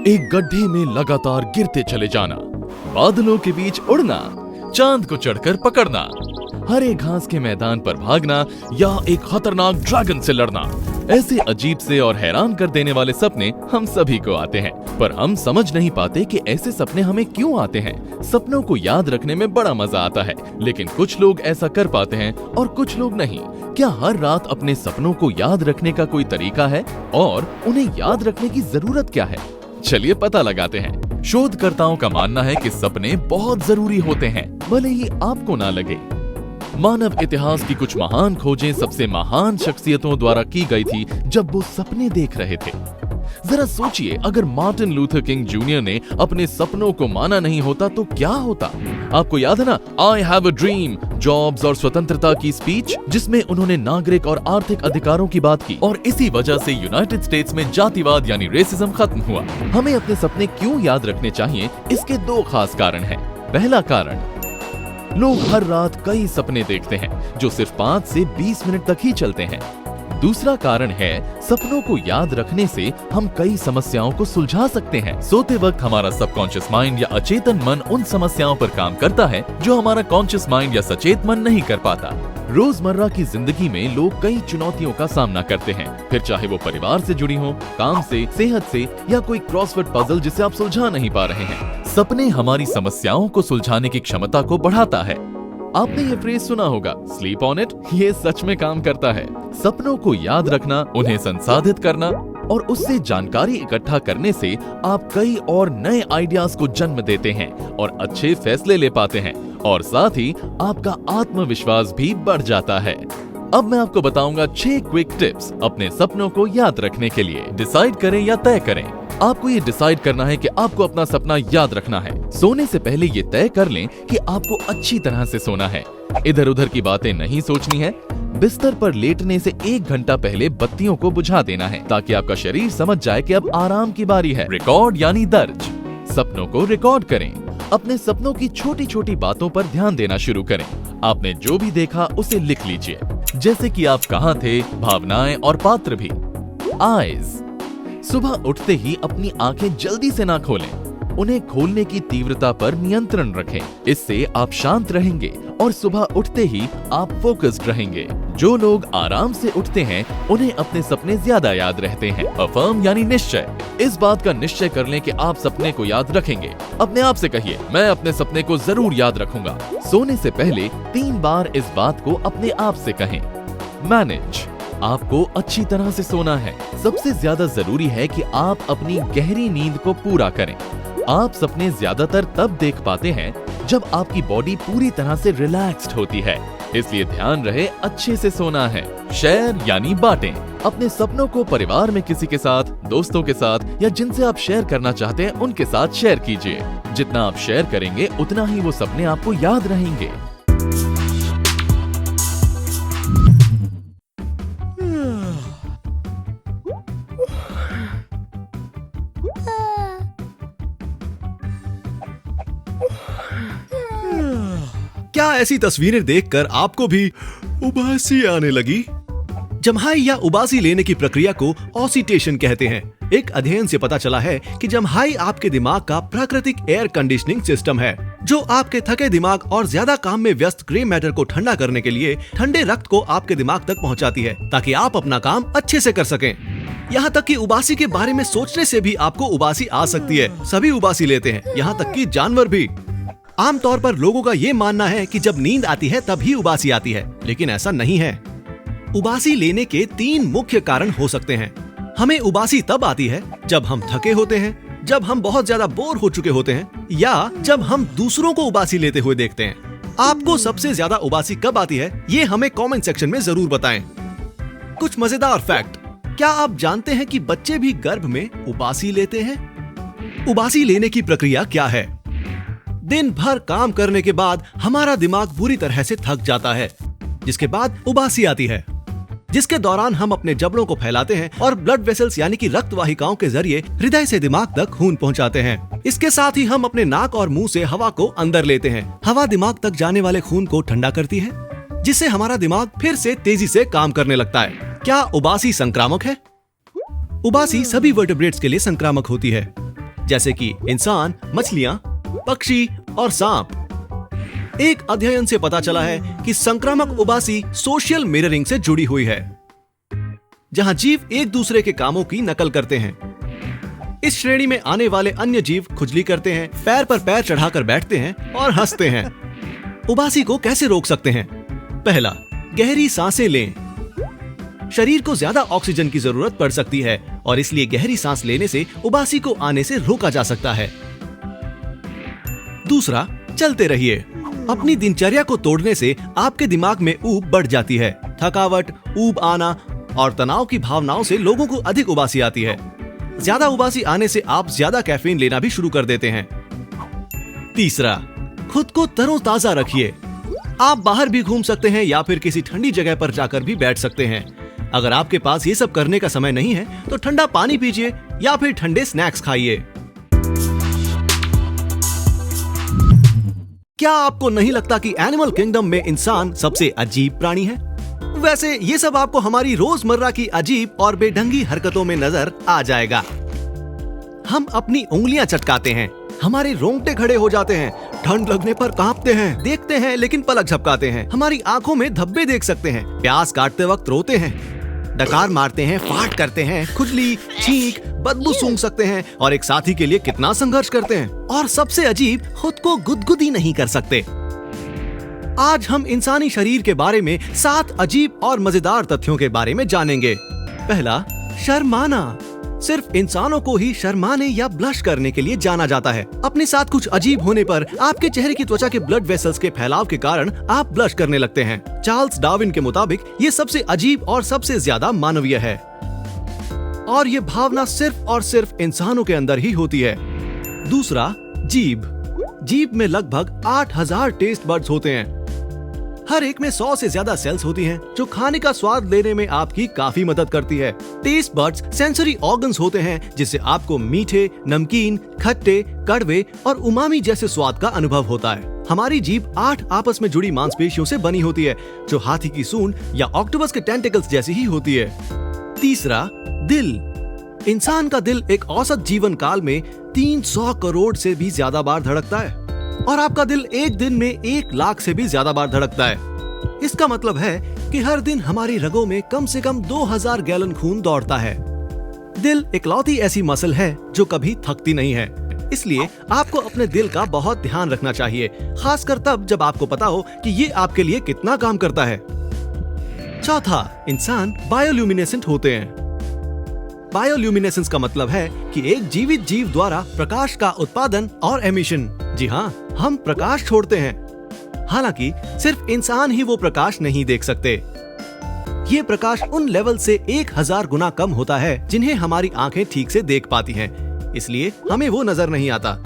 एक गड्ढे में लगातार गिरते चले जाना, बादलों के बीच उड़ना, चांद को चढ़कर पकड़ना, हरे घास के मैदान पर भागना या एक खतरनाक ड्रैगन से लड़ना। ऐसे अजीब से और हैरान कर देने वाले सपने हम सभी को आते हैं, पर हम समझ नहीं पाते कि ऐसे सपने हमें क्यों आते हैं। सपनों को याद रखने में बड़ा मजा आता है, लेकिन कुछ लोग ऐसा कर पाते हैं और कुछ लोग नहीं। क्या हर रात अपने सपनों को याद रखने का कोई तरीका है और उन्हें याद रखने की जरूरत क्या है? चलिए पता लगाते हैं। शोधकर्ताओं का मानना है कि सपने बहुत जरूरी होते हैं, भले ही आपको ना लगे। मानव इतिहास की कुछ महान खोजें सबसे महान शख्सियतों द्वारा की गई थी जब वो सपने देख रहे थे। जरा सोचिए, अगर मार्टिन लूथर किंग जूनियर ने अपने सपनों को माना नहीं होता तो क्या होता? आपको याद है ना, I have a dream, jobs और स्वतंत्रता की स्पीच, जिसमें उन्होंने नागरिक और आर्थिक अधिकारों की बात की, और इसी वजह से यूनाइटेड स्टेट्स में जातिवाद यानी रेसिज्म खत्म हुआ। हमें अपने सपने क्यों याद रखने चाहिए? इसके दो खास कारण हैं। पहला कारण, लोग हर रात कई सपने देखते हैं जो सिर्फ 5 से 20 मिनट तक ही चलते हैं। दूसरा कारण है, सपनों को याद रखने से हम कई समस्याओं को सुलझा सकते हैं। सोते वक्त हमारा सबकॉन्शियस माइंड या अचेतन मन उन समस्याओं पर काम करता है जो हमारा कॉन्शियस माइंड या सचेत मन नहीं कर पाता। रोजमर्रा की जिंदगी में लोग कई चुनौतियों का सामना करते हैं, फिर चाहे वो परिवार से जुड़ी हो, काम से, सेहत से, या कोई क्रॉसवर्ड पजल जिसे आप सुलझा नहीं पा रहे हैं। सपने हमारी समस्याओं को सुलझाने की क्षमता को बढ़ाता है। आपने ये फ्रेज सुना होगा, स्लीप ऑन इट। ये सच में काम करता है। सपनों को याद रखना, उन्हें संसाधित करना और उससे जानकारी इकट्ठा करने से आप कई और नए आइडियाज को जन्म देते हैं और अच्छे फैसले ले पाते हैं, और साथ ही आपका आत्मविश्वास भी बढ़ जाता है। अब मैं आपको बताऊंगा 6 क्विक टिप्स अपने सपनों को याद रखने के लिए। डिसाइड करें या तय करें। आपको ये डिसाइड करना है कि आपको अपना सपना याद रखना है। सोने से पहले ये तय कर लें कि आपको अच्छी तरह से सोना है। इधर उधर की बातें नहीं सोचनी है। बिस्तर पर लेटने से 1 घंटा पहले बत्तियों को बुझा देना है, ताकि आपका शरीर समझ जाए कि अब आराम की बारी है। रिकॉर्ड यानी दर्ज। सपनों को रिकॉर्ड करें। अपने सपनों की छोटी छोटी बातों पर ध्यान देना शुरू करें। आपने जो भी देखा उसे लिख लीजिए, जैसे कि आप कहाँ थे, भावनाएं और पात्र भी। आईज, सुबह उठते ही अपनी आंखें जल्दी से ना खोलें। उन्हें खोलने की तीव्रता पर नियंत्रण रखें। इससे आप शांत रहेंगे और सुबह उठते ही आप फोकस्ड रहेंगे। जो लोग आराम से उठते हैं उन्हें अपने सपने ज्यादा याद रहते हैं। अफर्म यानी निश्चय। इस बात का निश्चय कर लें कि आप सपने को याद रखेंगे। अपने आप से कहिए, मैं अपने सपने को जरूर याद रखूंगा। सोने से पहले 3 बार इस बात को अपने आप से कहें। मैनेज, आपको अच्छी तरह से सोना है। सबसे ज्यादा जरूरी है कि आप अपनी गहरी नींद को पूरा करें। आप सपने ज्यादातर तब देख पाते हैं जब आपकी बॉडी पूरी तरह से रिलैक्स्ड होती है, इसलिए ध्यान रहे अच्छे से सोना है। शेयर यानी बांटें। अपने सपनों को परिवार में किसी के साथ, दोस्तों के साथ या जिनसे आप शेयर करना चाहते हैं उनके साथ शेयर कीजिए। जितना आप शेयर करेंगे उतना ही वो सपने आपको याद रहेंगे। क्या ऐसी तस्वीरें देखकर आपको भी उबासी आने लगी? जम्हाई या उबासी लेने की प्रक्रिया को ऑसिटेशन कहते हैं। एक अध्ययन से पता चला है कि जम्हाई आपके दिमाग का प्राकृतिक एयर कंडीशनिंग सिस्टम है, जो आपके थके दिमाग और ज्यादा काम में व्यस्त ग्रे मैटर को ठंडा करने के लिए ठंडे रक्त को आपके दिमाग तक पहुंचाती है, ताकि आप अपना काम अच्छे से कर सकें। यहाँ तक कि उबासी के बारे में सोचने से भी आपको उबासी आ सकती है। सभी उबासी लेते हैं, यहाँ तक कि जानवर भी। आमतौर पर लोगों का ये मानना है कि जब नींद आती है तभी उबासी आती है, लेकिन ऐसा नहीं है। उबासी लेने के 3 मुख्य कारण हो सकते हैं। हमें उबासी तब आती है जब हम थके होते हैं, जब हम बहुत ज्यादा बोर हो चुके होते हैं, या जब हम दूसरों को उबासी लेते हुए देखते हैं। आपको सबसे ज्यादा उबासी कब आती है, ये हमें कमेंट सेक्शन में जरूर बताएं। कुछ मजेदार फैक्ट। क्या आप जानते हैं कि बच्चे भी गर्भ में उबासी लेते हैं? उबासी लेने की प्रक्रिया क्या है? दिन भर काम करने के बाद हमारा दिमाग बुरी तरह से थक जाता है, जिसके बाद उबासी आती है, जिसके दौरान हम अपने जबड़ों को फैलाते हैं और ब्लड वेसल्स यानी कि रक्त वाहिकाओं के जरिए हृदय से दिमाग तक खून पहुंचाते हैं। इसके साथ ही हम अपने नाक और मुंह से हवा को अंदर लेते हैं। हवा दिमाग तक जाने वाले खून को ठंडा करती है, जिससे हमारा दिमाग फिर से तेजी से काम करने लगता है। क्या उबासी संक्रामक है? उबासी सभी वर्टेब्रेट्स के लिए संक्रामक होती है। जैसे कि इंसान, मछलियां, पक्षी और सांप। एक अध्ययन से पता चला है कि संक्रामक उबासी सोशल मिररिंग से जुड़ी हुई है, जहां जीव एक दूसरे के कामों की नकल करते हैं। इस श्रेणी में आने वाले अन्य जीव खुजली करते हैं, पैर पर पैर चढ़ाकर बैठते हैं और हंसते हैं। उबासी को कैसे रोक सकते हैं? पहला, गहरी सांसें लें। शरीर को ज्यादा ऑक्सीजन की जरूरत पड़ सकती है और इसलिए गहरी सांस लेने से उबासी को आने से रोका जा सकता है। दूसरा, चलते रहिए। अपनी दिनचर्या को तोड़ने से आपके दिमाग में ऊब बढ़ जाती है। थकावट, ऊब आना और तनाव की भावनाओं से लोगों को अधिक उबासी आती है। ज्यादा उबासी आने से आप ज्यादा कैफीन लेना भी शुरू कर देते हैं। तीसरा, खुद को तरोताजा रखिए। आप बाहर भी घूम सकते हैं या फिर किसी ठंडी जगह पर जाकर भी बैठ सकते हैं। अगर आपके पास ये सब करने का समय नहीं है तो ठंडा पानी पीजिए या फिर ठंडे स्नैक्स खाइए। क्या आपको नहीं लगता कि एनिमल किंगडम में इंसान सबसे अजीब प्राणी है? वैसे ये सब आपको हमारी रोजमर्रा की अजीब और बेढंगी हरकतों में नजर आ जाएगा। हम अपनी उंगलियां चटकाते हैं, हमारे रोंगटे खड़े हो जाते हैं, ठंड लगने पर कांपते हैं, देखते हैं लेकिन पलक झपकाते हैं, हमारी आंखों में धब्बे देख सकते हैं, प्याज काटते वक्त रोते हैं, डकार मारते हैं, फाट करते हैं, खुजली, छींक, बदबू सूंघ सकते हैं और एक साथी के लिए कितना संघर्ष करते हैं। और सबसे अजीब, खुद को गुदगुदी नहीं कर सकते। आज हम इंसानी शरीर के बारे में 7 अजीब और मजेदार तथ्यों के बारे में जानेंगे। पहला, शर्माना। सिर्फ इंसानों को ही शर्माने या ब्लश करने के लिए जाना जाता है। अपने साथ कुछ अजीब होने पर आपके चेहरे की त्वचा के ब्लड वेसल्स के फैलाव के कारण आप ब्लश करने लगते हैं। चार्ल्स डार्विन के मुताबिक ये सबसे अजीब और सबसे ज्यादा मानवीय है और ये भावना सिर्फ और सिर्फ इंसानों के अंदर ही होती है। दूसरा, जीभ। जीभ में लगभग 8000 टेस्ट बड्स होते हैं। हर एक में 100 से ज्यादा सेल्स होती हैं, जो खाने का स्वाद लेने में आपकी काफी मदद करती है। टेस्ट बड्स सेंसरी ऑर्गन्स होते हैं जिससे आपको मीठे, नमकीन, खट्टे, कड़वे और उमामी जैसे स्वाद का अनुभव होता है। हमारी जीभ 8 आपस में जुड़ी मांसपेशियों से बनी होती है, जो हाथी की सूंड या ऑक्टोपस के टेंटिकल्स जैसी ही होती है। तीसरा, दिल। इंसान का दिल एक औसत जीवन काल में 300 करोड़ से भी ज्यादा बार धड़कता है और आपका दिल एक दिन में 1 लाख से भी ज्यादा बार धड़कता है। इसका मतलब है कि हर दिन हमारी रगों में कम से कम 2000 गैलन खून दौड़ता है। दिल इकलौती ऐसी मसल है जो कभी थकती नहीं है, इसलिए आपको अपने दिल का बहुत ध्यान रखना चाहिए, खासकर तब जब आपको पता हो कि ये आपके लिए कितना काम करता है। चौथा, इंसान बायोल्यूमिनेसेंट होते हैं। बायोल्यूमिनेसेंस का मतलब है कि एक जीवित जीव द्वारा प्रकाश का उत्पादन और एमिशन। जी हाँ, हम प्रकाश छोड़ते हैं। हालांकि सिर्फ इंसान ही वो प्रकाश नहीं देख सकते। ये प्रकाश उन लेवल से 1000 गुना कम होता है जिन्हें हमारी आंखें ठीक से देख पाती हैं, इसलिए हमें वो नजर नहीं आता।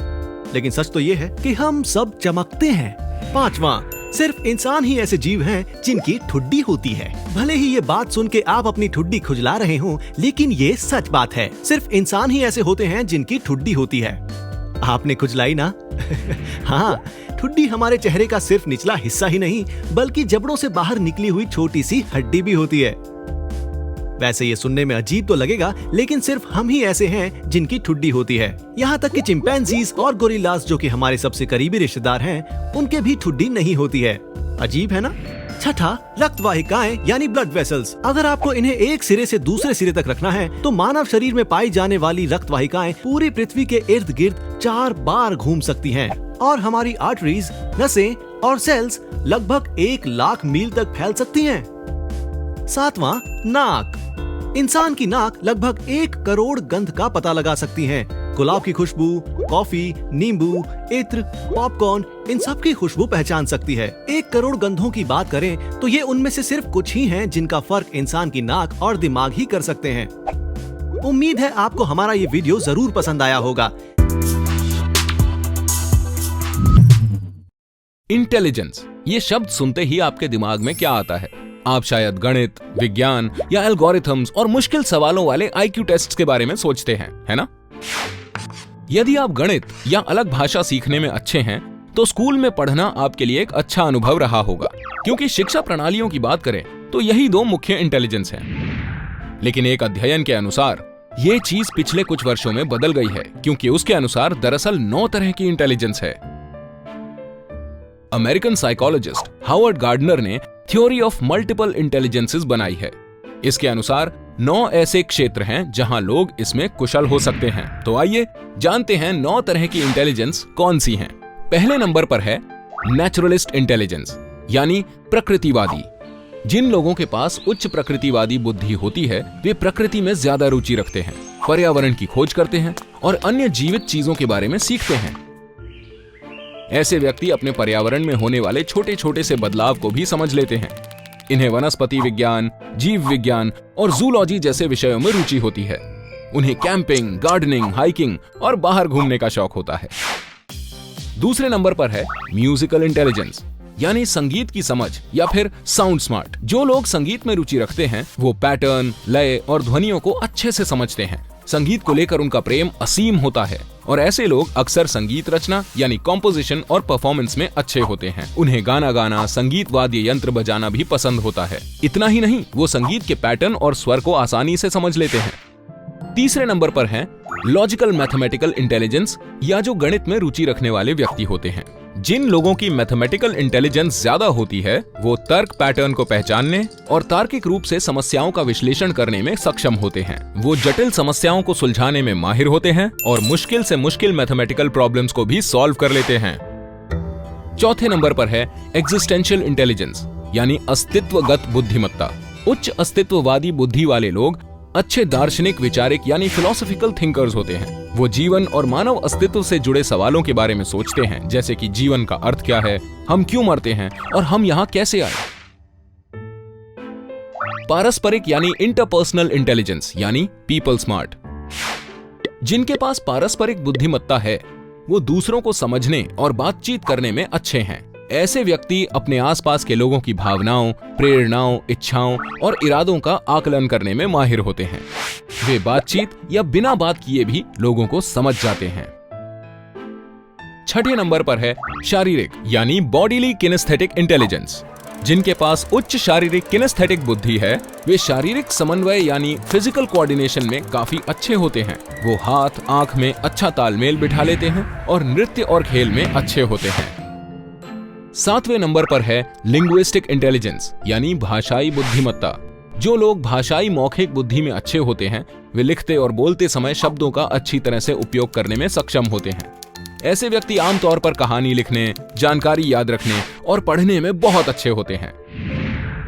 लेकिन सच तो ये है कि हम सब चमकते हैं। पांचवा, सिर्फ इंसान ही ऐसे जीव हैं जिनकी ठुड्डी होती है। भले ही ये बात सुन के आप अपनी ठुड्डी खुजला रहे हों, लेकिन ये सच बात है। सिर्फ इंसान ही ऐसे होते हैं जिनकी ठुड्डी होती है। आपने खुजलाई ना? हाँ, ठुड्डी हमारे चेहरे का सिर्फ निचला हिस्सा ही नहीं, बल्कि जबड़ों से बाहर निकली हुई छोटी सी हड्डी भी होती है। वैसे ये सुनने में अजीब तो लगेगा, लेकिन सिर्फ हम ही ऐसे हैं जिनकी ठुड्डी होती है। यहाँ तक कि चिंपैंजीज और गोरिल्लास, जो कि हमारे सबसे करीबी रिश्तेदार हैं, उनके भी ठुड्डी नहीं होती है। अजीब है ना? छठा, रक्त वाहिकाएं यानी ब्लड वेसल्स। अगर आपको इन्हें एक सिरे से दूसरे सिरे तक रखना है तो मानव शरीर में पाई जाने वाली रक्त वाहिकाएं पूरी पृथ्वी के इर्द गिर्द 4 बार घूम सकती हैं और हमारी आर्टरीज, नसें और सेल्स लगभग 1 लाख मील तक फैल सकती हैं। सातवां, नाक। इंसान की नाक लगभग 1 करोड़ गंध का पता लगा सकती है। गुलाब की खुशबू, कॉफी, नींबू, इत्र, पॉपकॉर्न, इन सब की खुशबू पहचान सकती है। 1 करोड़ गंधों की बात करें तो ये उनमें से सिर्फ कुछ ही हैं जिनका फर्क इंसान की नाक और दिमाग ही कर सकते हैं। उम्मीद है आपको हमारा ये वीडियो जरूर पसंद आया होगा। इंटेलिजेंस, ये शब्द सुनते ही आपके दिमाग में क्या आता है? आप शायद गणित, विज्ञान या एल्गोरिथम्स और मुश्किल सवालों वाले आईक्यू टेस्ट्स के बारे में सोचते हैं, है ना? यदि आप गणित या अलग भाषा सीखने में अच्छे हैं तो स्कूल में पढ़ना आपके लिए एक अच्छा अनुभव रहा होगा, क्योंकि शिक्षा प्रणालियों की बात करें तो यही 2 मुख्य इंटेलिजेंस हैं। लेकिन एक अध्ययन के अनुसार ये चीज पिछले कुछ वर्षों में बदल गई है, क्योंकि उसके अनुसार दरअसल 9 तरह की इंटेलिजेंस है। अमेरिकन साइकोलॉजिस्ट हावर्ड गार्डनर ने थ्योरी ऑफ मल्टीपल इंटेलिजेंसेस बनाई है। इसके अनुसार 9 ऐसे क्षेत्र हैं जहां लोग इसमें कुशल हो सकते हैं। तो आइए जानते हैं 9 तरह की इंटेलिजेंस कौन सी हैं। पहले नंबर पर है नेचुरलिस्ट इंटेलिजेंस, यानी प्रकृतिवादी। जिन लोगों के पास उच्च प्रकृतिवादी बुद्धि होती है, वे प्रकृति में ज्यादा रुचि रखते हैं, पर्यावरण की खोज करते हैं और अन्य जीवित चीजों के बारे में सीखते हैं। ऐसे व्यक्ति अपने पर्यावरण में होने वाले छोटे छोटे से बदलाव को भी समझ लेते हैं। इन्हें वनस्पति विज्ञान, जीव विज्ञान और जूलॉजी जैसे विषयों में रुचि होती है। उन्हें कैंपिंग, गार्डनिंग, हाइकिंग और बाहर घूमने का शौक होता है। दूसरे नंबर पर है म्यूजिकल इंटेलिजेंस, यानी संगीत की समझ या फिर साउंड स्मार्ट। जो लोग संगीत में रुचि रखते हैं वो पैटर्न, लय और ध्वनियों को अच्छे से समझते हैं। संगीत को लेकर उनका प्रेम असीम होता है और ऐसे लोग अक्सर संगीत रचना यानी कॉम्पोजिशन और परफॉर्मेंस में अच्छे होते हैं। उन्हें गाना गाना, संगीत वाद्य यंत्र बजाना भी पसंद होता है। इतना ही नहीं, वो संगीत के पैटर्न और स्वर को आसानी से समझ लेते हैं। तीसरे नंबर पर है लॉजिकल मैथमेटिकल इंटेलिजेंस, या जो गणित में रुचि रखने वाले व्यक्ति होते हैं। जिन लोगों की मैथमेटिकल इंटेलिजेंस ज्यादा होती है वो तर्क पैटर्न को पहचानने और तार्किक रूप से समस्याओं का विश्लेषण करने में सक्षम होते हैं। वो जटिल समस्याओं को सुलझाने में माहिर होते हैं और मुश्किल से मुश्किल मैथमेटिकल प्रॉब्लम्स को भी सॉल्व कर लेते हैं। चौथे नंबर पर है एग्जिस्टेंशियल इंटेलिजेंस, यानी अस्तित्वगत बुद्धिमत्ता। उच्च अस्तित्ववादी बुद्धि वाले लोग अच्छे दार्शनिक विचारक यानी फिलोसॉफिकल थिंकर्स होते हैं। वो जीवन और मानव अस्तित्व से जुड़े सवालों के बारे में सोचते हैं, जैसे कि जीवन का अर्थ क्या है, हम क्यों मरते हैं और हम यहाँ कैसे आए। पारस्परिक यानी इंटरपर्सनल इंटेलिजेंस, यानी पीपल स्मार्ट। जिनके पास पारस्परिक बुद्धिमत्ता है वो दूसरों को समझने और बातचीत करने में अच्छे हैं। ऐसे व्यक्ति अपने आसपास के लोगों की भावनाओं, प्रेरणाओं, इच्छाओं और इरादों का आकलन करने में माहिर होते हैं। वे बातचीत या बिना बात किए भी लोगों को समझ जाते हैं। छठे नंबर पर है शारीरिक यानी बॉडीली किनेस्थेटिक इंटेलिजेंस। जिनके पास उच्च शारीरिक किनेस्थेटिक बुद्धि है वे शारीरिक समन्वय यानी फिजिकल कोऑर्डिनेशन में काफी अच्छे होते हैं। वो हाथ आंख में अच्छा तालमेल बिठा लेते हैं और नृत्य और खेल में अच्छे होते हैं। सातवें नंबर पर है लिंग्विस्टिक इंटेलिजेंस, यानी भाषाई बुद्धिमत्ता। जो लोग भाषाई मौखिक बुद्धि में अच्छे होते हैं वे लिखते और बोलते समय शब्दों का अच्छी तरह से उपयोग करने में सक्षम होते हैं। ऐसे व्यक्ति आमतौर पर कहानी लिखने, जानकारी याद रखने और पढ़ने में बहुत अच्छे होते हैं।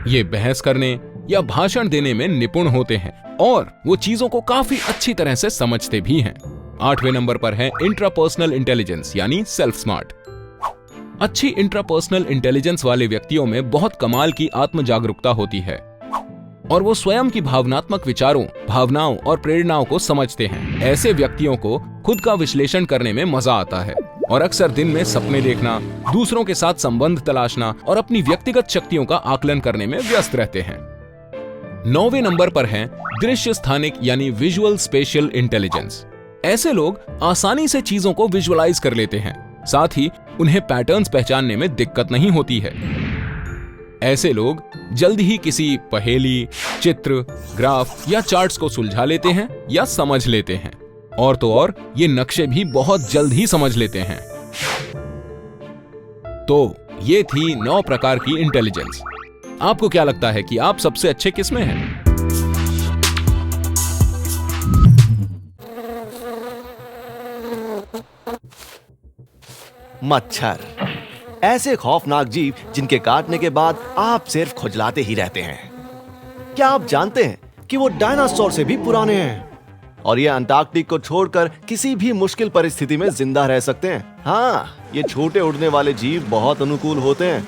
ये बहस करने या भाषण देने में निपुण होते हैं और वो चीजों को काफी अच्छी तरह से समझते भी हैं। आठवें नंबर पर है इंट्रापर्सनल इंटेलिजेंस, यानी सेल्फ स्मार्ट। अच्छी इंट्रापर्सनल इंटेलिजेंस वाले व्यक्तियों में बहुत कमाल की आत्म जागरूकता होती है और वो स्वयं की भावनात्मक विचारों, भावनाओं और प्रेरणाओं को समझते हैं। ऐसे व्यक्तियों को खुद का विश्लेषण करने में मजा आता है और अक्सर दिन में सपने देखना, दूसरों के साथ संबंध तलाशना और अपनी व्यक्तिगत शक्तियों का आकलन करने में व्यस्त रहते हैं। 9वें नंबर पर है दृश्य स्थानिक यानी विजुअल स्पेशियल इंटेलिजेंस। ऐसे लोग आसानी से चीजों को विजुअलाइज कर लेते हैं, साथ ही उन्हें पैटर्न्स पहचानने में दिक्कत नहीं होती है। ऐसे लोग जल्दी ही किसी पहेली, चित्र, ग्राफ या चार्ट्स को सुलझा लेते हैं या समझ लेते हैं। और तो और ये नक्शे भी बहुत जल्द ही समझ लेते हैं। तो ये थी 9 प्रकार की इंटेलिजेंस। आपको क्या लगता है कि आप सबसे अच्छे किसमें हैं? मच्छर, ऐसे खौफनाक जीव जिनके काटने के बाद आप सिर्फ खुजलाते ही रहते हैं। क्या आप जानते हैं कि वो डायनासोर से भी पुराने हैं और ये अंटार्कटिक को छोड़कर किसी भी मुश्किल परिस्थिति में जिंदा रह सकते हैं। हाँ, ये छोटे उड़ने वाले जीव बहुत अनुकूल होते हैं।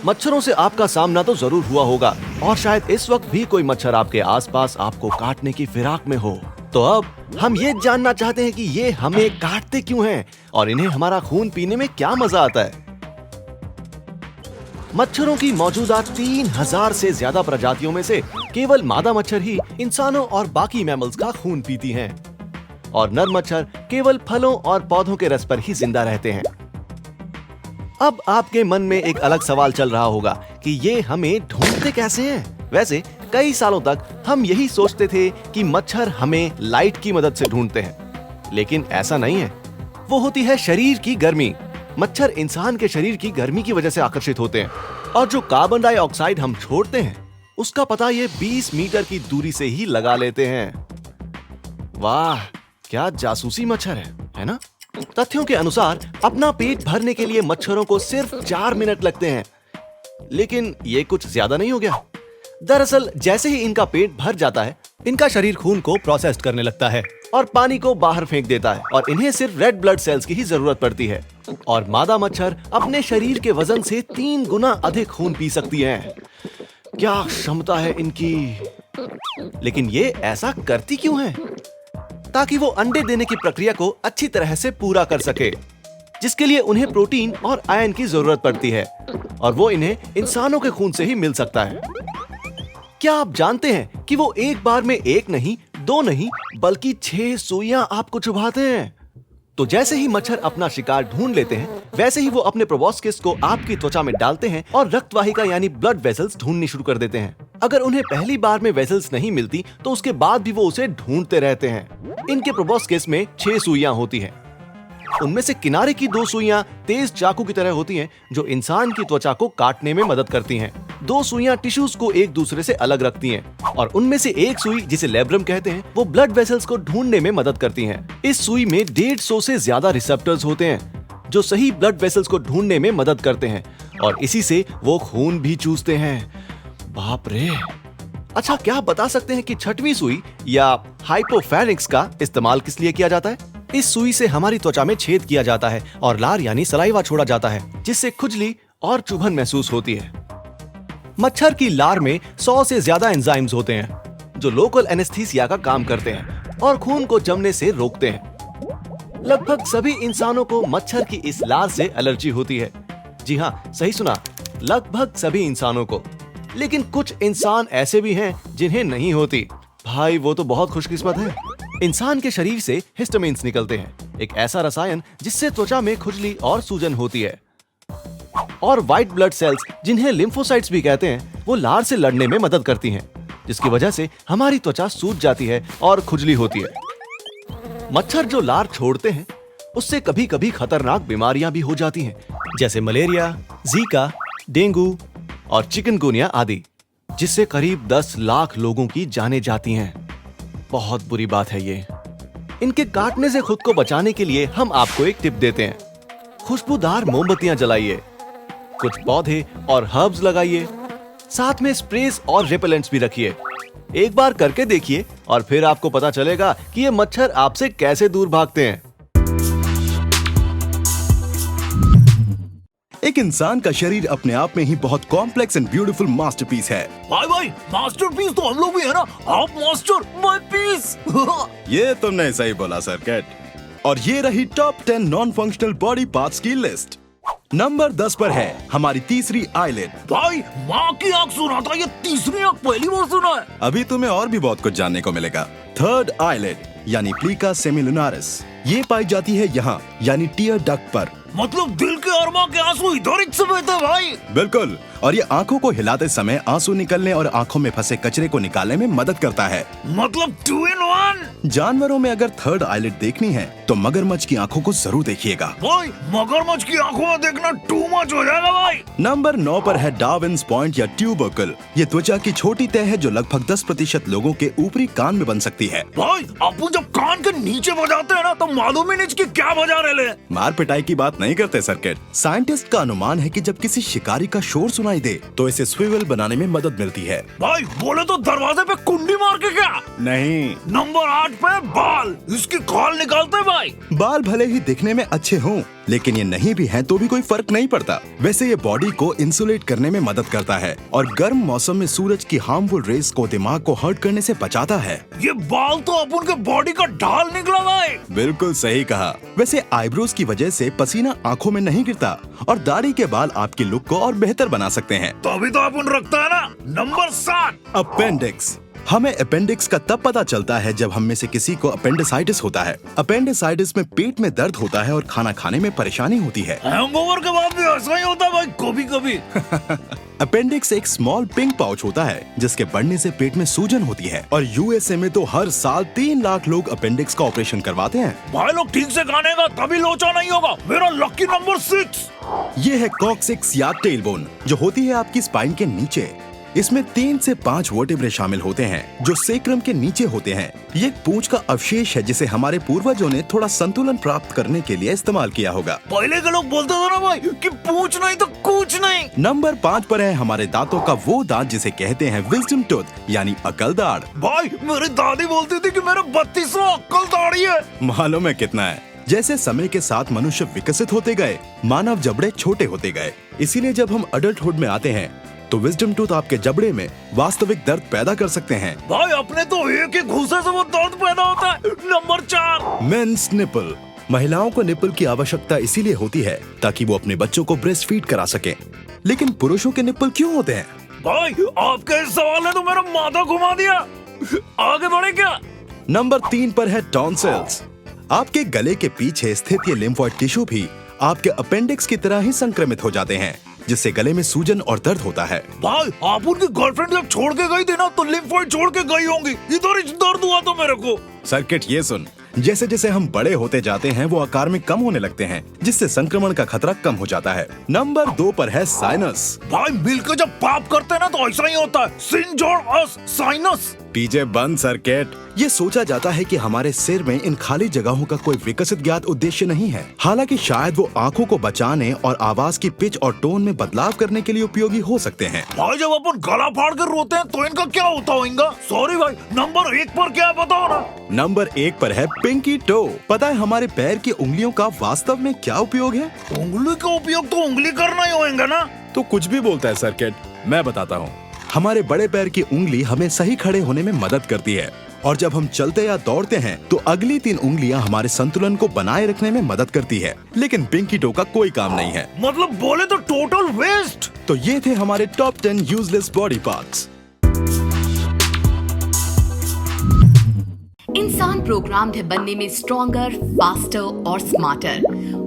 मच्छरों से आपका सामना तो जरूर हुआ होगा और शायद इस वक्त भी कोई मच्छर आपके आसपास आपको काटने की फिराक में हो। तो अब हम ये जानना चाहते हैं कि ये हमें काटते क्यों हैं और इन्हें हमारा खून पीने में क्या मजा आता है। मच्छरों की मौजूदा 3000 से ज्यादा प्रजातियों में से केवल मादा मच्छर ही इंसानों और बाकी मैमल्स का खून पीती हैं और नर मच्छर केवल फलों और पौधों के रस पर ही जिंदा रहते हैं। अब आपके मन में एक अलग सवाल चल रहा होगा कि ये हमें ढूंढते कैसे हैं? वैसे कई सालों तक हम यही सोचते थे कि मच्छर हमें लाइट की मदद से ढूंढते हैं, लेकिन ऐसा नहीं है। वो होती है शरीर की गर्मी। मच्छर इंसान के शरीर की गर्मी की वजह से आकर्षित होते हैं, और जो कार्बन डाइऑक्साइड हम छोड़ते हैं उसका पता ये 20 मीटर की दूरी से ही लगा लेते हैं। वाह, क्या जासूसी मच्छर है ना? तथ्यों के अनुसार अपना पेट भरने के लिए मच्छरों को सिर्फ 4 मिनट लगते हैं, लेकिन ये कुछ ज्यादा नहीं हो गया? दरअसल जैसे ही इनका पेट भर जाता है, इनका शरीर खून को प्रोसेस करने लगता है और पानी को बाहर फेंक देता है, और इन्हें सिर्फ रेड ब्लड सेल्स की ही जरूरत पड़ती है। और मादा मच्छर अपने शरीर के वजन से 3 गुना अधिक खून पी सकती हैं। क्या क्षमता है इनकी! लेकिन ये ऐसा करती क्यों है? ताकि वो अंडे देने की प्रक्रिया को अच्छी तरह से पूरा कर सके, जिसके लिए उन्हें प्रोटीन और आयरन की जरूरत पड़ती है, और वो इन्हें इंसानों के खून से ही मिल सकता है। क्या आप जानते हैं कि वो एक बार में 1 नहीं, 2 नहीं, बल्कि 6 सुइयां आपको चुभाते हैं? तो जैसे ही मच्छर अपना शिकार ढूंढ लेते हैं, वैसे ही वो अपने प्रोबॉस्किस को आपकी त्वचा में डालते हैं और रक्तवाहिका यानी ब्लड वेसल्स ढूंढनी शुरू कर देते हैं। अगर उन्हें पहली बार में वेसल्स नहीं मिलती तो उसके बाद भी वो उसे ढूंढते रहते हैं। इनके प्रोबॉस्किस में 6 सुइयां होती हैं। उनमें से किनारे की 2 सुइयां तेज चाकू की तरह होती हैं, जो इंसान की त्वचा को काटने में मदद करती हैं। 2 सुइयां टिश्यूज को एक दूसरे से अलग रखती हैं, और उनमें से एक सुई, जिसे लेब्रम कहते हैं, वो ब्लड वेसल्स को ढूंढने में मदद करती हैं। इस सुई में 150 से ज्यादा रिसेप्टर्स होते हैं, जो सही ब्लड वेसल्स को ढूंढने में मदद करते हैं, और इसी से वो खून भी चूसते हैं। बाप रे! अच्छा, क्या आप बता सकते हैं कि 6वीं सुई या हाइपोफैरिंक्स का इस्तेमाल किस लिए किया जाता है? इस सुई से हमारी त्वचा में छेद किया जाता है और लार यानी सलाइवा छोड़ा जाता है, जिससे खुजली और चुभन महसूस होती है। मच्छर की लार में 100 से ज्यादा एंजाइम्स होते हैं, जो लोकल एनेस्थीसिया का काम करते हैं और खून को जमने से रोकते हैं। लगभग सभी इंसानों को मच्छर की इस लार से एलर्जी होती है। जी हाँ, सही सुना, लगभग सभी इंसानों को। लेकिन कुछ इंसान ऐसे भी हैं जिन्हें नहीं होती। भाई, वो तो बहुत खुशकिस्मत है। इंसान के शरीर से हिस्टामिन्स निकलते हैं, एक ऐसा रसायन जिससे त्वचा में खुजली और सूजन होती है। और व्हाइट ब्लड सेल्स, जिन्हें लिम्फोसाइट्स भी कहते हैं, वो लार से लड़ने में मदद करती हैं, जिसकी वजह से हमारी त्वचा सूज जाती है और खुजली होती है। मच्छर जो लार छोड़ते हैं, उससे कभी कभी खतरनाक बीमारियां भी हो जाती हैं, जैसे मलेरिया, जीका, डेंगू और चिकनगुनिया आदि, जिससे करीब 10 लाख लोगों की जानें जाती हैं। बहुत बुरी बात है ये। इनके काटने से खुद को बचाने के लिए हम आपको एक टिप देते हैं। खुशबूदार मोमबत्तियां जलाइए, कुछ पौधे और हर्ब्स लगाइए, साथ में स्प्रेज और रिपेलेंट्स भी रखिए। एक बार करके देखिए और फिर आपको पता चलेगा कि ये मच्छर आपसे कैसे दूर भागते हैं। एक इंसान का शरीर अपने आप में ही बहुत कॉम्प्लेक्स एंड ब्यूटीफुल मास्टरपीस है। भाई मास्टरपीस तो हम लोग भी है ना। आप मास्टर, मैं पीस। ये तुमने सही बोला सर कैट। और ये रही top 10 non functional body parts की लिस्ट। नंबर 10 पर है हमारी तीसरी आईलिड। भाई, माँ की आँख सुना था, ये तीसरी आँख पहली बार सुना है। अभी तुम्हें और भी बहुत कुछ जानने को मिलेगा। थर्ड आईलिड यानी प्लीका सेमिलुनारिस, ये पाई जाती है यहाँ यानी टीयर डक्ट पर। मतलब दिल के और माँ के आंसू इधर से बहते हैं भाई। बिल्कुल, और ये आंखों को हिलाते समय आंसू निकलने और आंखों में फंसे कचरे को निकालने में मदद करता है। मतलब 2 in 1। जानवरों में अगर थर्ड आईलिड देखनी है तो मगरमच्छ की आंखों को जरूर देखिएगा। भाई, मगरमच्छ की आंखों में देखना टू मच हो जाएगा भाई। नंबर 9 पर है डार्विन्स पॉइंट या ट्यूबरकल। ये त्वचा की छोटी तह है जो लगभग 10% लोगों के ऊपरी कान में बन सकती है। भाई, अपन जब कान के नीचे बजाते हैं ना, तो मालूम ही नहीं कि क्या बजा रहे ले। मार पिटाई की बात नहीं करते सर्किट। साइंटिस्ट का अनुमान है कि जब किसी शिकारी का शोर सुनाई दे तो इसे स्विवेल बनाने में मदद मिलती है। भाई, बोले तो दरवाजे पे कुंडी मार के क्या? नहीं। नंबर 8 पे बाल, इसकी खाल निकालते भाई। बाल भले ही दिखने में अच्छे हों, लेकिन ये नहीं भी हैं तो भी कोई फर्क नहीं पड़ता। वैसे ये बॉडी को इंसुलेट करने में मदद करता है और गर्म मौसम में सूरज की हार्मफुल रेस को दिमाग को हर्ट करने से बचाता है। ये बाल तो अपन के बॉडी का ढाल निकला भाई। बिल्कुल सही कहा। वैसे आईब्रोज की वजह से पसीना आंखों में नहीं गिरता और दाढ़ी के बाल आपकी लुक को और बेहतर बना सकते हैं। तो अभी तो अपन रखता है ना। Number 7 appendix. हमें अपेंडिक्स का तब पता चलता है जब हम में से किसी को अपेंडिसाइटिस होता है। अपेंडिसाइटिस में पेट में दर्द होता है और खाना खाने में परेशानी होती है। हैंगओवर के बाद भी ऐसा ही होता है भाई, कभी कभी। अपेंडिक्स एक स्मॉल पिंक पाउच होता है जिसके बढ़ने से पेट में सूजन होती है और यूएसए में तो हर साल 3 लाख लोग अपेंडिक्स का ऑपरेशन करवाते हैं। भाई लोग ठीक से खाने का तभी लोचा नहीं होगा। मेरा लकी नंबर 6। ये है कॉक्सिक्स या टेलबोन, जो होती है आपकी स्पाइन के नीचे। इसमें 3 से 5 वर्टेब्रे शामिल होते हैं जो सेक्रम के नीचे होते हैं। ये एक पूंछ का अवशेष है जिसे हमारे पूर्वजों ने थोड़ा संतुलन प्राप्त करने के लिए इस्तेमाल किया होगा। पहले के लोग बोलते थे ना भाई कि पूंछ नहीं तो कुछ नहीं। नंबर 5 पर है हमारे दांतों का वो दांत जिसे कहते हैं विजडम टूथ यानी अकल दाढ़। भाई मेरी दादी बोलती थी कि मेरे 32वां अक्ल दाढ़ी है। मालूम है कितना है? जैसे समय के साथ मनुष्य विकसित होते गए, मानव जबड़े छोटे होते गए। इसीलिए जब हम अडल्टहुड में आते हैं तो विजडम टूथ आपके जबड़े में वास्तविक दर्द पैदा कर सकते हैं। भाई अपने तो एक ही घूसे से वो दर्द पैदा होता है। Number 4 men's nipple. महिलाओं को निपल की आवश्यकता इसीलिए होती है ताकि वो अपने बच्चों को ब्रेस्ट फीड करा सकें। लेकिन पुरुषों के निपल क्यों होते हैं? भाई आपके इस सवाल ने तो मेरा माथा घुमा दिया। आगे बढ़े क्या? नंबर 3 पर है टॉन्सिल्स। आपके गले के पीछे स्थित ये लिम्फोइड टिश्यू भी आपके अपेंडिक्स की तरह ही संक्रमित हो जाते हैं, जिससे गले में सूजन और दर्द होता है। भाई आप उनकी गर्लफ्रेंड जब छोड़ के गई थी ना तो लिम्फोइड छोड़ के गई होंगी। इधर ही दर्द हुआ तो मेरे को। सर्किट ये सुन, जैसे जैसे हम बड़े होते जाते हैं वो आकार में कम होने लगते हैं, जिससे संक्रमण का खतरा कम हो जाता है। नंबर 2 पर है साइनस। भाई मिलकर जब पाप करते हैं ना तो ऐसा ही होता है। सिन जोड़ अस साइनस। पीछे बंद सर्किट। ये सोचा जाता है कि हमारे सिर में इन खाली जगहों का कोई विकसित ज्ञात उद्देश्य नहीं है। हालांकि शायद वो आंखों को बचाने और आवाज की पिच और टोन में बदलाव करने के लिए उपयोगी हो सकते हैं। भाई जब अपन गला फाड़ कर रोते हैं तो इनका क्या होता होगा? सॉरी भाई, नंबर 1 पर क्या बताओ ना। नंबर 1 पर है पिंकी टो। पता है हमारे पैर की उंगलियों का वास्तव में क्या उपयोग है? उंगली का उपयोग तो उंगली करना ही होगा ना। तो कुछ भी बोलता है सर्किट, मैं बताता हूँ। हमारे बड़े पैर की उंगली हमें सही खड़े होने में मदद करती है और जब हम चलते या दौड़ते हैं तो अगली 3 उंगलियां हमारे संतुलन को बनाए रखने में मदद करती है। लेकिन पिंकी टो का कोई काम नहीं है। मतलब बोले तो टोटल वेस्ट। तो ये थे हमारे टॉप 10 यूजलेस बॉडी पार्ट्स। इंसान प्रोग्राम्ड है बनने में स्ट्रॉन्गर, फास्टर और स्मार्टर।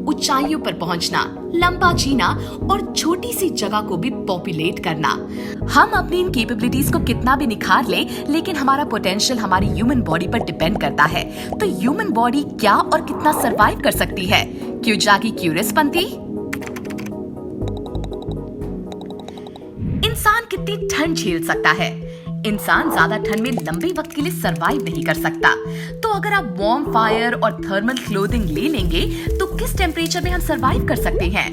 ऊंचाइयों पर पहुंचना, लंबा जीना और छोटी सी जगह को भी पॉपुलेट करना। हम अपनी इन कैपेबिलिटीज को कितना भी निखार लें, लेकिन हमारा पोटेंशियल हमारी ह्यूमन बॉडी पर डिपेंड करता है। तो ह्यूमन बॉडी क्या और कितना सरवाइव कर सकती है? क्यों जागी क्यूरियस पंथी? इंसान कितनी ठंड झेल सकता है? इंसान ज्यादा ठंड में लंबे वक्त के लिए सरवाइव नहीं कर सकता। तो अगर आप वार्म फायर और थर्मल क्लोथिंग ले लेंगे तो किस टेम्परेचर में हम सरवाइव कर सकते हैं?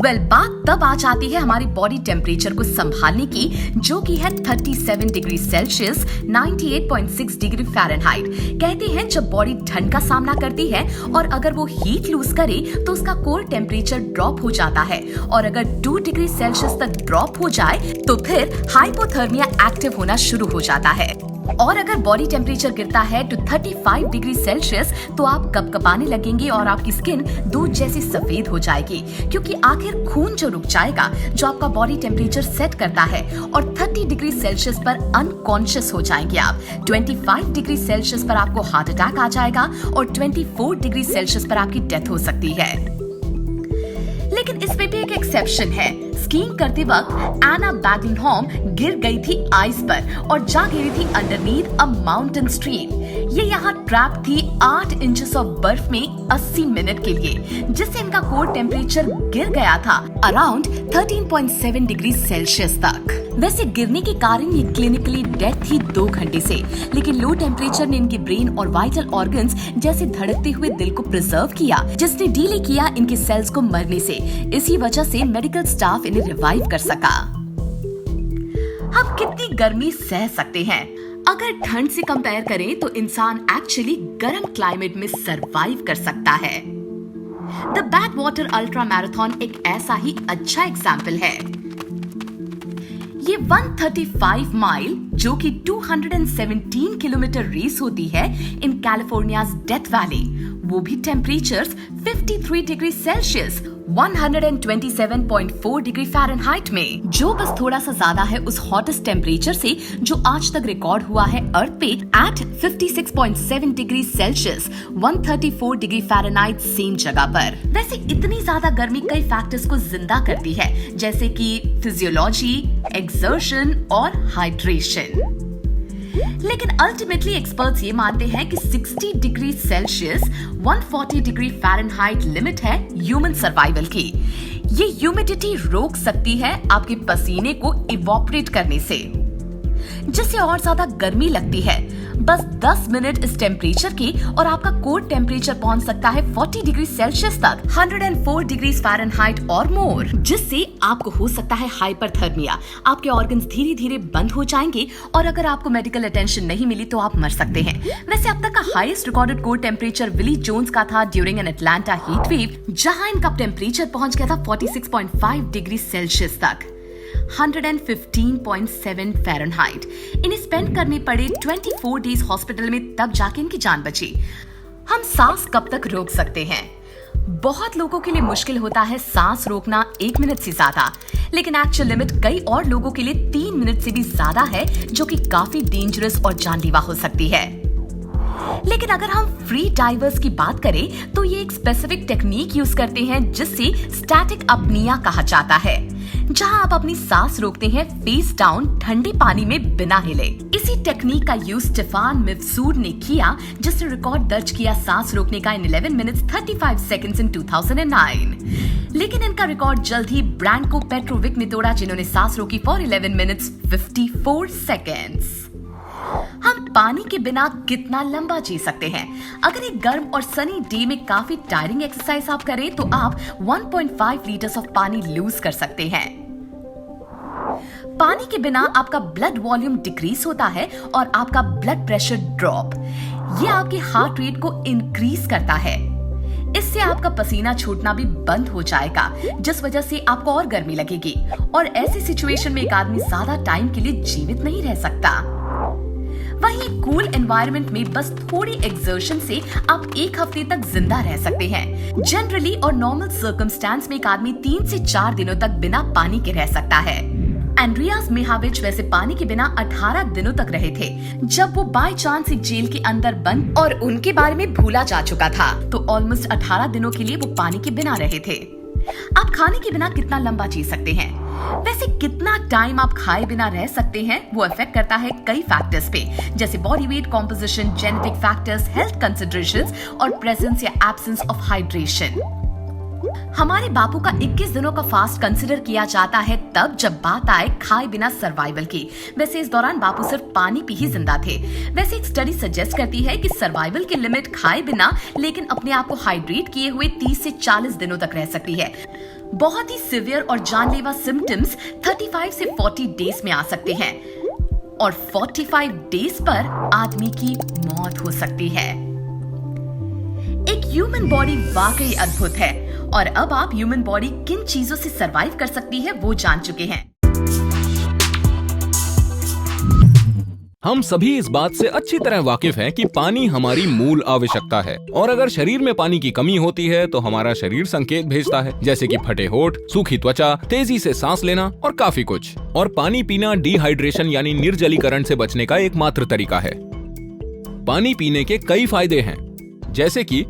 बात तब आ जाती है हमारी बॉडी टेम्परेचर को संभालने की, जो कि है 37 डिग्री सेल्सियस 98.6 डिग्री फ़ारेनहाइट। कहते हैं जब बॉडी ठंड का सामना करती है और अगर वो हीट लूज करे तो उसका कोर टेम्परेचर ड्रॉप हो जाता है और अगर 2 डिग्री सेल्सियस तक ड्रॉप हो जाए तो फिर हाइपोथर्मिया एक्टिव होना शुरू हो जाता है। और अगर बॉडी टेम्परेचर गिरता है टू 35 डिग्री सेल्सियस तो आप कपकपाने लगेंगे और आपकी स्किन दूध जैसी सफेद हो जाएगी, क्योंकि आखिर खून जो रुक जाएगा जो आपका बॉडी टेम्परेचर सेट करता है, और 30 डिग्री सेल्सियस पर अनकॉन्शियस हो जाएंगे आप। 25 डिग्री सेल्सियस पर आपको हार्ट अटैक आ जाएगा और 24 डिग्री सेल्सियस पर आपकी डेथ हो सकती है। लेकिन इसमें भी एक एक्सेप्शन है। स्कीइंग करते वक्त एना बैगलिनहॉम गिर गई थी आइस पर और जा गिरी थी अंडरनीथ अ माउंटेन स्ट्रीम। ये यहाँ ट्रैप थी 8 इंचेस ऑफ बर्फ में 80 मिनट के लिए, जिससे इनका कोर टेम्परेचर गिर गया था अराउंड 13.7 डिग्री सेल्सियस तक। वैसे गिरने के कारण ये क्लिनिकली डेथ थी 2 घंटे से, लेकिन लो टेम्परेचर ने इनके ब्रेन और वाइटल ऑर्गन्स जैसे धड़कते हुए दिल को प्रिजर्व किया, जिसने डीले किया इनके सेल्स को मरने से। इसी वजह से मेडिकल स्टाफ इन्हें रिवाइव कर सका। हम कितनी गर्मी सह सकते हैं? अगर ठंड से कंपेयर करें तो इंसान एक्चुअली गर्म क्लाइमेट में सरवाइव कर सकता है। द बैकवाटर अल्ट्रा मैराथन एक ऐसा ही अच्छा एग्जाम्पल है। ये 135 माइल जो कि 217 किलोमीटर रेस होती है इन कैलिफोर्नियाज डेथ वैली, वो भी temperatures 53 degree Celsius 127.4 degree Fahrenheit में, जो बस थोड़ा सा ज्यादा है उस हॉटेस्ट टेम्परेचर से जो आज तक रिकॉर्ड हुआ है अर्थ पे at 56.7 degree Celsius 134 degree Fahrenheit same जगह पर। वैसे इतनी ज्यादा गर्मी कई फैक्टर्स को जिंदा करती है, जैसे कि फिजियोलॉजी, एक्सर्शन और हाइड्रेशन। लेकिन अल्टीमेटली एक्सपर्ट्स ये मानते हैं कि 60 degree Celsius 140 degree Fahrenheit limit है ह्यूमन सर्वाइवल की। ये ह्यूमिडिटी रोक सकती है आपके पसीने को इवोपरेट करने से, जिससे और ज्यादा गर्मी लगती है। बस 10 मिनट इस टेम्परेचर के और आपका कोर टेम्परेचर पहुंच सकता है 40 डिग्री सेल्सियस तक, 104 डिग्री फ़ारेनहाइट और मोर, जिससे आपको हो सकता है हाइपरथर्मिया। आपके ऑर्गन्स धीरे धीरे बंद हो जाएंगे और अगर आपको मेडिकल अटेंशन नहीं मिली तो आप मर सकते हैं। वैसे अब तक का highest recorded core temperature Willie Jones का था during an Atlanta heat wave, जहां इनका टेम्परेचर पहुंच गया था 46.5 डिग्री सेल्सियस तक, 115.7 फ़ारेनहाइट। इन्हें स्पेंड करने पड़े 24 डेज हॉस्पिटल में, तब जाके इनकी जान बची। हम सांस कब तक रोक सकते हैं? बहुत लोगों के लिए मुश्किल होता है सांस रोकना 1 मिनट से ज्यादा, लेकिन एक्चुअल लिमिट कई और लोगों के लिए 3 मिनट से भी ज्यादा है, जो कि काफी डेंजरस और जानलेवा हो सकती है। लेकिन अगर हम फ्री डाइवर्स की बात करें तो ये एक स्पेसिफिक टेक्निक यूज करते हैं जिससे स्टैटिक अपनिया कहा जाता है, जहां आप अपनी सांस रोकते हैं फेस डाउन ठंडे पानी में बिना हिले। इसी टेक्निक का यूज स्टेफान मिफ्सूड ने किया, जिसने रिकॉर्ड दर्ज किया सांस रोकने का इन 11 मिनट्स 35 सेकंड्स इन 2009। लेकिन इनका रिकॉर्ड जल्द ही ब्रांको पेट्रोविक ने तोड़ा, जिन्होंने सांस रोकी फॉर 11 मिनट्स 54 सेकंड्स। हम पानी के बिना कितना लंबा जी सकते हैं? अगर एक गर्म और सनी डे में काफी टायरिंग एक्सरसाइज आप करें तो आप 1.5 लीटर्स ऑफ पानी लूज कर सकते हैं। पानी के बिना आपका ब्लड वॉल्यूम डिक्रीज होता है और आपका ब्लड प्रेशर ड्रॉप। ये आपके हार्ट रेट को इंक्रीज करता है। इससे आपका पसीना छूटना भी बंद हो जाएगा, जिस वजह से आपको और गर्मी लगेगी और ऐसी सिचुएशन में एक आदमी ज्यादा टाइम के लिए जीवित नहीं रह सकता। वहीं कूल एनवायरनमेंट में बस थोड़ी एक्सर्शन से आप 1 हफ्ते तक जिंदा रह सकते हैं। जनरली और नॉर्मल सर्कमस्टेंस में एक आदमी 3 से 4 दिनों तक बिना पानी के रह सकता है। एंड्रियास मिहाविच वैसे पानी के बिना 18 दिनों तक रहे थे, जब वो बाय चांस एक जेल के अंदर बंद और उनके बारे में भूला जा चुका था, तो ऑलमोस्ट 18 दिनों के लिए वो पानी के बिना रहे थे। आप खाने के बिना कितना लंबा जी सकते हैं? वैसे कितना टाइम आप खाए बिना रह सकते हैं वो इफेक्ट करता है कई फैक्टर्स पे, जैसे body weight composition, genetic factors, health considerations और प्रेजेंस या एब्सेंस ऑफ हाइड्रेशन। हमारे बापू का 21 दिनों का फास्ट कंसिडर किया जाता है तब जब बात आए खाए बिना सर्वाइवल की। वैसे इस दौरान बापू सिर्फ पानी पी ही जिंदा थे। वैसे एक स्टडी सजेस्ट करती है कि सर्वाइवल की लिमिट खाए बिना लेकिन अपने आप को हाइड्रेट किए हुए 30 से 40 दिनों तक रह सकती है। बहुत ही सिवियर और जानलेवा सिम्टम्स 35 से 40 डेज में आ सकते हैं और 45 डेज पर आदमी की मौत हो सकती है। एक ह्यूमन बॉडी वाकई अद्भुत है और अब आप ह्यूमन बॉडी किन चीजों से सरवाइव कर सकती है वो जान चुके हैं। हम सभी इस बात से अच्छी तरह वाकिफ हैं कि पानी हमारी मूल आवश्यकता है और अगर शरीर में पानी की कमी होती है तो हमारा शरीर संकेत भेजता है, जैसे कि फटे होंठ, सूखी त्वचा, तेजी से सांस लेना और काफी कुछ। और पानी पीना डिहाइड्रेशन यानी निर्जलीकरण से बचने का एकमात्र तरीका है। पानी पीने के कई फायदे हैं, जैसे कि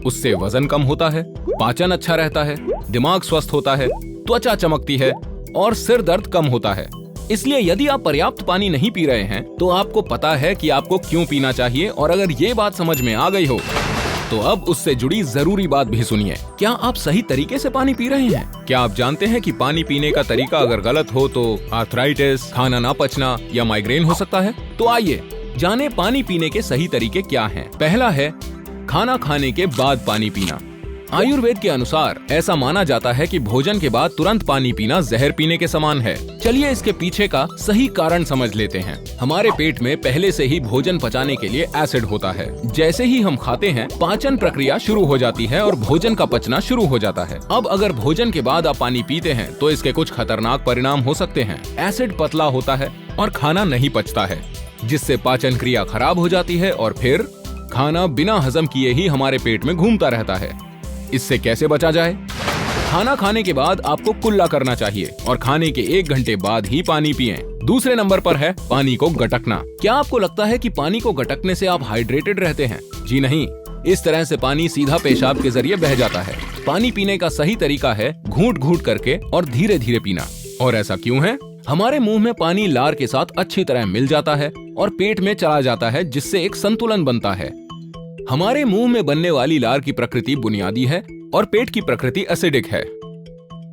उससे वजन कम होता है, पाचन अच्छा रहता है, दिमाग स्वस्थ होता है, त्वचा चमकती है और सिर दर्द कम होता है। इसलिए यदि आप पर्याप्त पानी नहीं पी रहे हैं तो आपको पता है कि आपको क्यों पीना चाहिए, और अगर ये बात समझ में आ गई हो तो अब उससे जुड़ी जरूरी बात भी सुनिए। क्या आप सही तरीके से पानी पी रहे हैं? क्या आप जानते हैं कि पानी पीने का तरीका अगर गलत हो तो आर्थराइटिस, खाना ना पचना या माइग्रेन हो सकता है? तो आइए जाने पानी पीने के सही तरीके क्या हैं। पहला है खाना खाने के बाद पानी पीना। आयुर्वेद के अनुसार ऐसा माना जाता है कि भोजन के बाद तुरंत पानी पीना जहर पीने के समान है। चलिए इसके पीछे का सही कारण समझ लेते हैं। हमारे पेट में पहले से ही भोजन पचाने के लिए एसिड होता है। जैसे ही हम खाते हैं पाचन प्रक्रिया शुरू हो जाती है और भोजन का पचना शुरू हो जाता है। अब अगर भोजन के बाद आप पानी पीते हैं तो इसके कुछ खतरनाक परिणाम हो सकते हैं। एसिड पतला होता है और खाना नहीं पचता है, जिससे पाचन क्रिया खराब हो जाती है और फिर खाना बिना हजम किए ही हमारे पेट में घूमता रहता है। इससे कैसे बचा जाए? खाना खाने के बाद आपको कुल्ला करना चाहिए और खाने के 1 घंटे बाद ही पानी पिएं। दूसरे नंबर पर है पानी को गटकना। क्या आपको लगता है कि पानी को गटकने से आप हाइड्रेटेड रहते हैं? जी नहीं, इस तरह से पानी सीधा पेशाब के जरिए बह जाता है। पानी पीने का सही तरीका है घूंट घूंट करके और धीरे धीरे पीना। और ऐसा क्यों है? हमारे मुंह में पानी लार के साथ अच्छी तरह मिल जाता है और पेट में चला जाता है, जिससे एक संतुलन बनता है। हमारे मुंह में बनने वाली लार की प्रकृति बुनियादी है और पेट की प्रकृति एसिडिक है।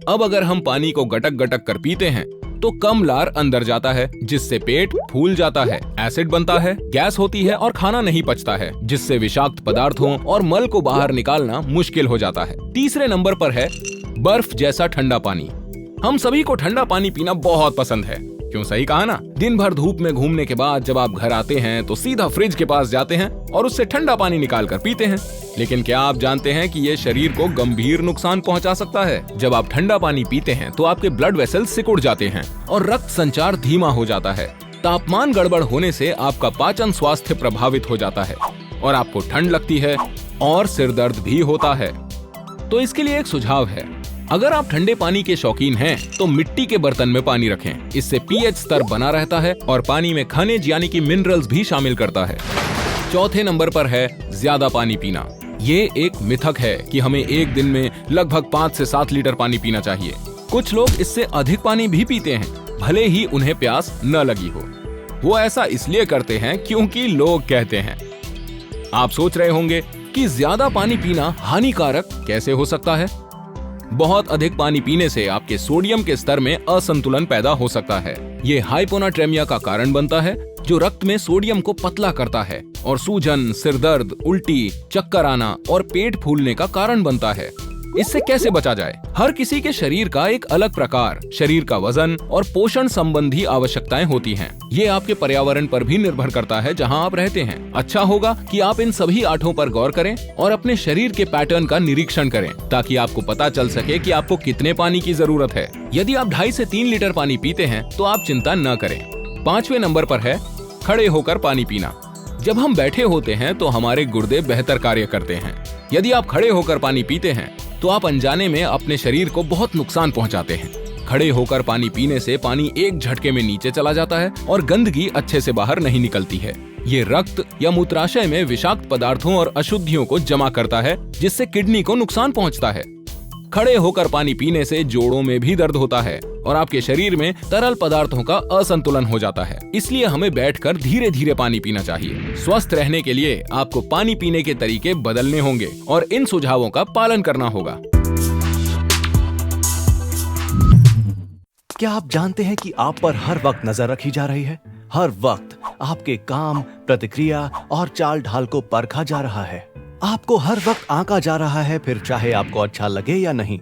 अब अगर हम पानी को गटक गटक कर पीते हैं तो कम लार अंदर जाता है, जिससे पेट फूल जाता है, एसिड बनता है, गैस होती है और खाना नहीं पचता है, जिससे विषाक्त पदार्थों और मल को बाहर निकालना मुश्किल हो जाता है। तीसरे नंबर पर है बर्फ जैसा ठंडा पानी। हम सभी को ठंडा पानी पीना बहुत पसंद है। क्यों? सही कहा ना। दिन भर धूप में घूमने के बाद जब आप घर आते हैं तो सीधा फ्रिज के पास जाते हैं और उससे ठंडा पानी निकाल कर पीते हैं। लेकिन क्या आप जानते हैं कि ये शरीर को गंभीर नुकसान पहुंचा सकता है? जब आप ठंडा पानी पीते हैं तो आपके ब्लड वेसल्स सिकुड़ जाते हैं और रक्त संचार धीमा हो जाता है। तापमान गड़बड़ होने से आपका पाचन स्वास्थ्य प्रभावित हो जाता है और आपको ठंड लगती है और सिर दर्द भी होता है। तो इसके लिए एक सुझाव है, अगर आप ठंडे पानी के शौकीन हैं तो मिट्टी के बर्तन में पानी रखें। इससे पीएच स्तर बना रहता है और पानी में खनिज यानी कि मिनरल्स भी शामिल करता है। चौथे नंबर पर है ज्यादा पानी पीना। ये एक मिथक है कि हमें एक दिन में लगभग 5 से 7 लीटर पानी पीना चाहिए। कुछ लोग इससे अधिक पानी भी पीते हैं, भले ही उन्हें प्यास न लगी हो। वो ऐसा इसलिए करते हैं क्योंकि लोग कहते हैं। आप सोच रहे होंगे कि ज्यादा पानी पीना हानिकारक कैसे हो सकता है? बहुत अधिक पानी पीने से आपके सोडियम के स्तर में असंतुलन पैदा हो सकता है। ये हाइपोनाट्रेमिया का कारण बनता है, जो रक्त में सोडियम को पतला करता है और सूजन, सिरदर्द, उल्टी, चक्कर आना और पेट फूलने का कारण बनता है। इससे कैसे बचा जाए? हर किसी के शरीर का एक अलग प्रकार, शरीर का वजन और पोषण संबंधी आवश्यकताएं होती हैं। ये आपके पर्यावरण पर भी निर्भर करता है जहां आप रहते हैं। अच्छा होगा कि आप इन सभी आठों पर गौर करें और अपने शरीर के पैटर्न का निरीक्षण करें, ताकि आपको पता चल सके कि आपको कितने पानी की जरूरत है। यदि आप 2.5 से 3 लीटर पानी पीते हैं तो आप चिंता न करें। 5वें नंबर पर है खड़े होकर पानी पीना। जब हम बैठे होते हैं तो हमारे गुर्दे बेहतर कार्य करते हैं। यदि आप खड़े होकर पानी पीते हैं तो आप अनजाने में अपने शरीर को बहुत नुकसान पहुंचाते हैं। खड़े होकर पानी पीने से पानी एक झटके में नीचे चला जाता है और गंदगी अच्छे से बाहर नहीं निकलती है। ये रक्त या मूत्राशय में विषाक्त पदार्थों और अशुद्धियों को जमा करता है, जिससे किडनी को नुकसान पहुंचता है। खड़े होकर पानी पीने से जोड़ों में भी दर्द होता है और आपके शरीर में तरल पदार्थों का असंतुलन हो जाता है। इसलिए हमें बैठकर धीरे धीरे पानी पीना चाहिए। स्वस्थ रहने के लिए आपको पानी पीने के तरीके बदलने होंगे और इन सुझावों का पालन करना होगा। क्या आप जानते हैं कि आप पर हर वक्त नजर रखी जा रही है? हर वक्त आपके काम, प्रतिक्रिया और चाल ढाल को परखा जा रहा है। आपको हर वक्त आंका जा रहा है, फिर चाहे आपको अच्छा लगे या नहीं।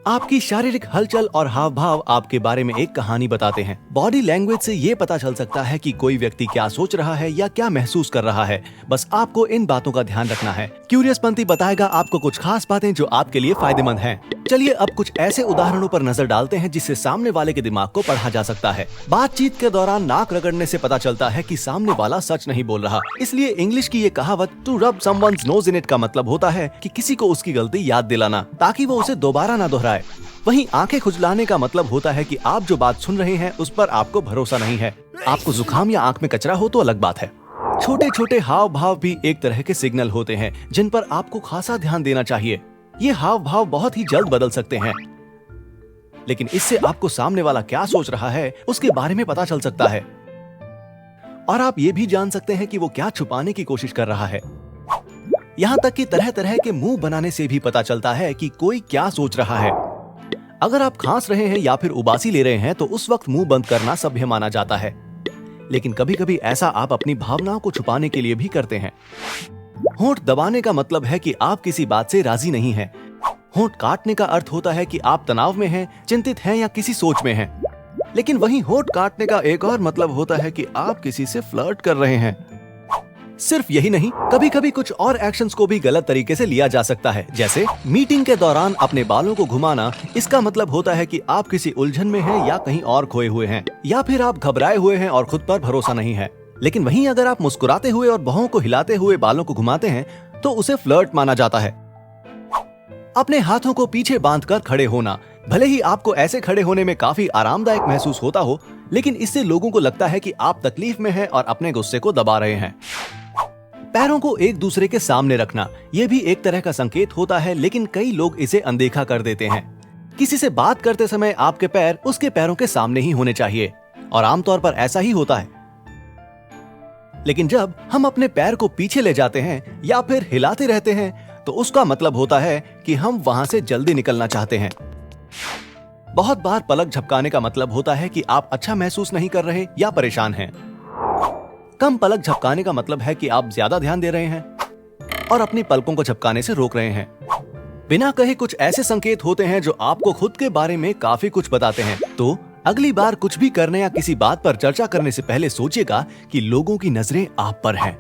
आपकी शारीरिक हलचल और हाव भाव आपके बारे में एक कहानी बताते हैं। बॉडी लैंग्वेज से ये पता चल सकता है कि कोई व्यक्ति क्या सोच रहा है या क्या महसूस कर रहा है। बस आपको इन बातों का ध्यान रखना है। क्यूरियस पंथी बताएगा आपको कुछ खास बातें जो आपके लिए फायदेमंद हैं। चलिए अब कुछ ऐसे उदाहरणों पर नजर डालते हैं जिससे सामने वाले के दिमाग को पढ़ा जा सकता है। बातचीत के दौरान नाक रगड़ने से पता चलता है कि सामने वाला सच नहीं बोल रहा। इसलिए इंग्लिश की ये कहावत to rub someone's knows in it का मतलब होता है कि किसी को उसकी गलती याद दिलाना, ताकि वो उसे दोबारा ना दोहराए। वहीं आंखें खुजलाने का मतलब होता है कि आप जो बात सुन रहे हैं उस पर आपको भरोसा नहीं है। आपको जुकाम या आंख में कचरा हो तो अलग बात है। छोटे छोटे हाव भाव भी एक तरह के सिग्नल होते हैं जिन पर आपको खासा ध्यान देना चाहिए। ये हाव भाव बहुत ही जल्द बदल सकते हैं, लेकिन इससे आपको सामने वाला क्या सोच रहा है उसके बारे में पता चल सकता है। और आप ये भी जान सकते हैं कि वो क्या छुपाने की कोशिश कर रहा है। यहाँ तक कि तरह तरह के मुंह बनाने से भी पता चलता है कि कोई क्या सोच रहा है। अगर आप खांस रहे हैं या फिर उबासी ले रहे हैं तो उस वक्त मुंह बंद करना सभ्य माना जाता है, लेकिन कभी कभी ऐसा आप अपनी भावनाओं को छुपाने के लिए भी करते हैं। होंठ दबाने का मतलब है कि आप किसी बात से राजी नहीं हैं। होंठ काटने का अर्थ होता है कि आप तनाव में हैं, चिंतित हैं या किसी सोच में हैं। लेकिन वहीं होंठ काटने का एक और मतलब होता है कि आप किसी से फ्लर्ट कर रहे हैं। सिर्फ यही नहीं, कभी कभी कुछ और एक्शंस को भी गलत तरीके से लिया जा सकता है। जैसे मीटिंग के दौरान अपने बालों को घुमाना, इसका मतलब होता है कि आप किसी उलझन में हैं या कहीं और खोए हुए हैं, या फिर आप घबराए हुए हैं और खुद पर भरोसा नहीं है। लेकिन वहीं अगर आप मुस्कुराते हुए और बाहों को हिलाते हुए बालों को घुमाते हैं तो उसे फ्लर्ट माना जाता है। अपने हाथों को पीछे बांधकर खड़े होना, भले ही आपको ऐसे खड़े होने में काफी आरामदायक महसूस होता हो, लेकिन इससे लोगों को लगता है कि आप तकलीफ में हैं और अपने गुस्से को दबा रहे हैं। पैरों को एक दूसरे के सामने रखना, यह भी एक तरह का संकेत होता है, लेकिन कई लोग इसे अनदेखा कर देते हैं। किसी से बात करते समय आपके पैर उसके पैरों के सामने ही होने चाहिए और आमतौर पर ऐसा ही होता है। लेकिन जब हम अपने पैर को पीछे ले जाते हैं या फिर हिलाते रहते हैं तो उसका मतलब होता है कि हम वहां से जल्दी निकलना चाहते हैं। बहुत बार पलक झपकाने का मतलब होता है कि आप अच्छा महसूस नहीं कर रहे या परेशान हैं। कम पलक झपकाने का मतलब है कि आप ज्यादा ध्यान दे रहे हैं और अपनी पलकों को झपकाने से रोक रहे हैं। बिना कहे कुछ ऐसे संकेत होते हैं जो आपको खुद के बारे में काफी कुछ बताते हैं। तो अगली बार कुछ भी करने या किसी बात पर चर्चा करने से पहले सोचिएगा कि लोगों की नजरें आप पर हैं।